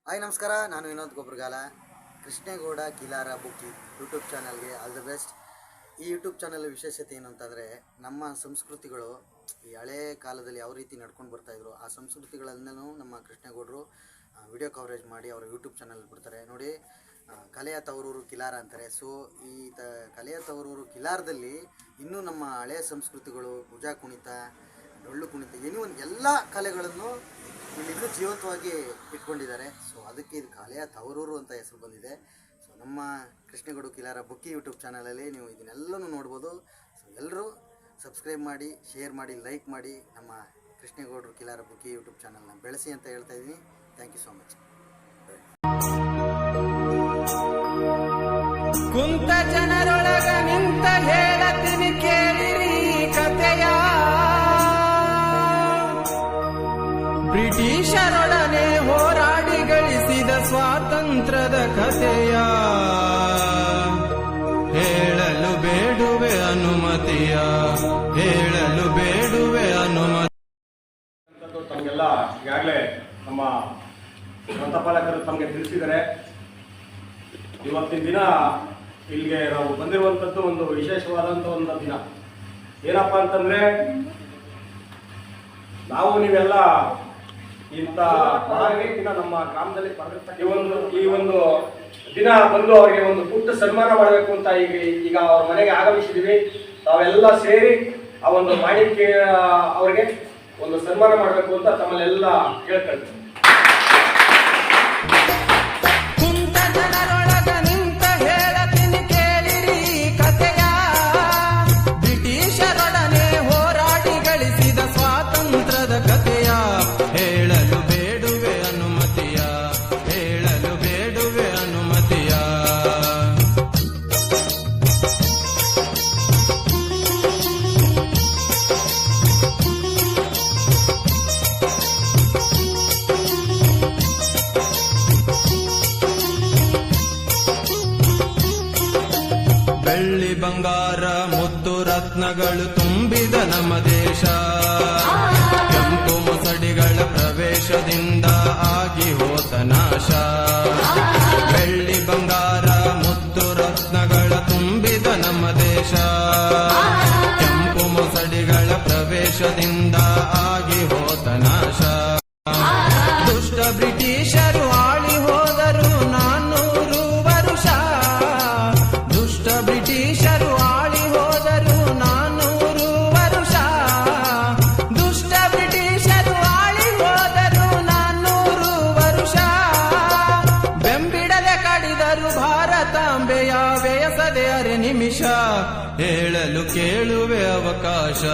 Hi ನಮಸ್ಕಾರ, ನಾನು ವಿನೋದ್ ಗೊಬ್ಬರಗಾಲ. ಕೃಷ್ಣೇಗೌಡ ಕಿಲಾರ ಬುಕ್ಕಿ YouTube ಚಾನಲ್ಗೆ ಆಲ್ ದಿ ಬೆಸ್ಟ್. ಈ ಯೂಟ್ಯೂಬ್ ಚಾನಲ್ ವಿಶೇಷತೆ ಏನು ಅಂತಂದರೆ, ನಮ್ಮ ಸಂಸ್ಕೃತಿಗಳು ಈ ಹಳೇ ಕಾಲದಲ್ಲಿ ಯಾವ ರೀತಿ ನಡ್ಕೊಂಡು ಬರ್ತಾಯಿದ್ರು ಆ ಸಂಸ್ಕೃತಿಗಳನ್ನೂ ನಮ್ಮ ಕೃಷ್ಣೇಗೌಡರು ವಿಡಿಯೋ ಕವರೇಜ್ ಮಾಡಿ ಅವರ ಯೂಟ್ಯೂಬ್ ಚಾನಲ್ ಬಿಡ್ತಾರೆ ನೋಡಿ. ಕಲೆಯ ತವರೂರು ಕಿಲಾರ ಅಂತಾರೆ. ಸೊ ಈ ಕಲೆಯ ತವರೂರು ಕಿಲಾರದಲ್ಲಿ ಇನ್ನೂ ನಮ್ಮ ಹಳೆಯ ಸಂಸ್ಕೃತಿಗಳು, ಭುಜಾ ಕುಣಿತ, ಡೊಳ್ಳು ಕುಣಿತ, ಏನೋ ಒಂದು ಎಲ್ಲ ಕಲೆಗಳನ್ನು ಇಲ್ಲಿಂದ ಜೀವಂತವಾಗಿ ಇಟ್ಕೊಂಡಿದ್ದಾರೆ. ಸೊ ಅದಕ್ಕೆ ಇದು ಕಲೆಯ ತವರೂರು ಅಂತ ಹೆಸರು ಬಂದಿದೆ. ಸೊ ನಮ್ಮ ಕೃಷ್ಣೇಗೌಡ ಕಿಲಾರ ಬುಕ್ಕಿ ಯೂಟ್ಯೂಬ್ ಚಾನಲಲ್ಲಿ ನೀವು ಇದನ್ನೆಲ್ಲನೂ ನೋಡ್ಬೋದು. ಸೊ ಎಲ್ಲರೂ ಸಬ್ಸ್ಕ್ರೈಬ್ ಮಾಡಿ, ಶೇರ್ ಮಾಡಿ, ಲೈಕ್ ಮಾಡಿ ನಮ್ಮ ಕೃಷ್ಣೇಗೌಡರು ಕಿಲಾರ ಬುಕ್ಕಿ ಯೂಟ್ಯೂಬ್ ಚಾನಲ್ನ ಬೆಳೆಸಿ ಅಂತ ಹೇಳ್ತಾ ಇದ್ದೀನಿ. Thank you so much. ಕುಂತ ಜನರೊಳಗ ನಿಂತ ಹೇಳತೀನಿ ಕೇಳಿರಿ ಕಥೆಯ, ಬ್ರಿಟಿಷರೊಡನೆ ಹೋರಾಡಿ ಗಳಿಸಿದ ಸ್ವಾತಂತ್ರ್ಯದ ಕಥೆಯ, ಹೇಳಲು ಬೇಡುವೆ ಅನುಮತಿಯ, ಹೇಳಲು ಬೇಡುವೆ ಅನುಮತಿ. ತಮಗೆಲ್ಲ ಈಗಾಗಲೇ ನಮ್ಮ ಗ್ರಂಥಪಾಲಕರು ತಮಗೆ ತಿಳಿಸಿದ್ದಾರೆ. ಇವತ್ತಿನ ದಿನ ಇಲ್ಲಿಗೆ ನಾವು ಬಂದಿರುವಂಥದ್ದು ಒಂದು ವಿಶೇಷವಾದಂಥ ಒಂದು ದಿನ. ಏನಪ್ಪ ಅಂತಂದರೆ, ನಾವು ನೀವೆಲ್ಲ ಇಂಥ ದಿನ ನಮ್ಮ ಗ್ರಾಮದಲ್ಲಿ ಈ ಒಂದು ದಿನ ಬಂದು ಅವರಿಗೆ ಒಂದು ಪುಟ್ಟ ಸನ್ಮಾನ ಮಾಡಬೇಕು ಅಂತ ಈಗ ಅವ್ರ ಮನೆಗೆ ಆಗಮಿಸಿದ್ದೀವಿ. ತಾವೆಲ್ಲ ಸೇರಿ ಆ ಒಂದು ಮಾಣಿಕ್ಯ ಅವರಿಗೆ ಒಂದು ಸನ್ಮಾನ ಮಾಡಬೇಕು ಅಂತ ತಮ್ಮಲ್ಲೆಲ್ಲ ಕೇಳ್ಕೊಳ್ತೀವಿ. ಬೆಳ್ಳಿ ಬಂಗಾರ ಮುತ್ತು ರತ್ನಗಳು ತುಂಬಿದ ನಮ್ಮ ದೇಶ, ಕೆಂಪು ಮೊಸಡಿಗಳ ಪ್ರವೇಶದಿಂದ ಆಗಿ ಹೋತ ನಾಶ. ಬೆಳ್ಳಿ ಬಂಗಾರ ಮುತ್ತು ರತ್ನಗಳ ತುಂಬಿದ ನಮ್ಮ ದೇಶ, ಕೆಂಪು ಮೊಸಡಿಗಳ ಪ್ರವೇಶದಿಂದ ಆಗಿ ಹೋತ ನಾಶ. ದುಷ್ಟ ಬ್ರಿಟಿಷರು ಆಳಿ ಹೋದರು 400 ವರುಷ, ಬ್ರಿಟಿಷರು ಆಳಿ ಹೋದರು 400 ವರುಷ, ದುಷ್ಟ ಬ್ರಿಟಿಷರು ಆಳಿ ಹೋದರು 400 ವರುಷ. ಬೆಂಬಿಡದೆ ಕಡಿದರು ಭಾರತಾಂಬೆಯ ವ್ಯಯಸದೆ ಅರೆ ನಿಮಿಷ, ಹೇಳಲು ಕೇಳುವೆ ಅವಕಾಶ.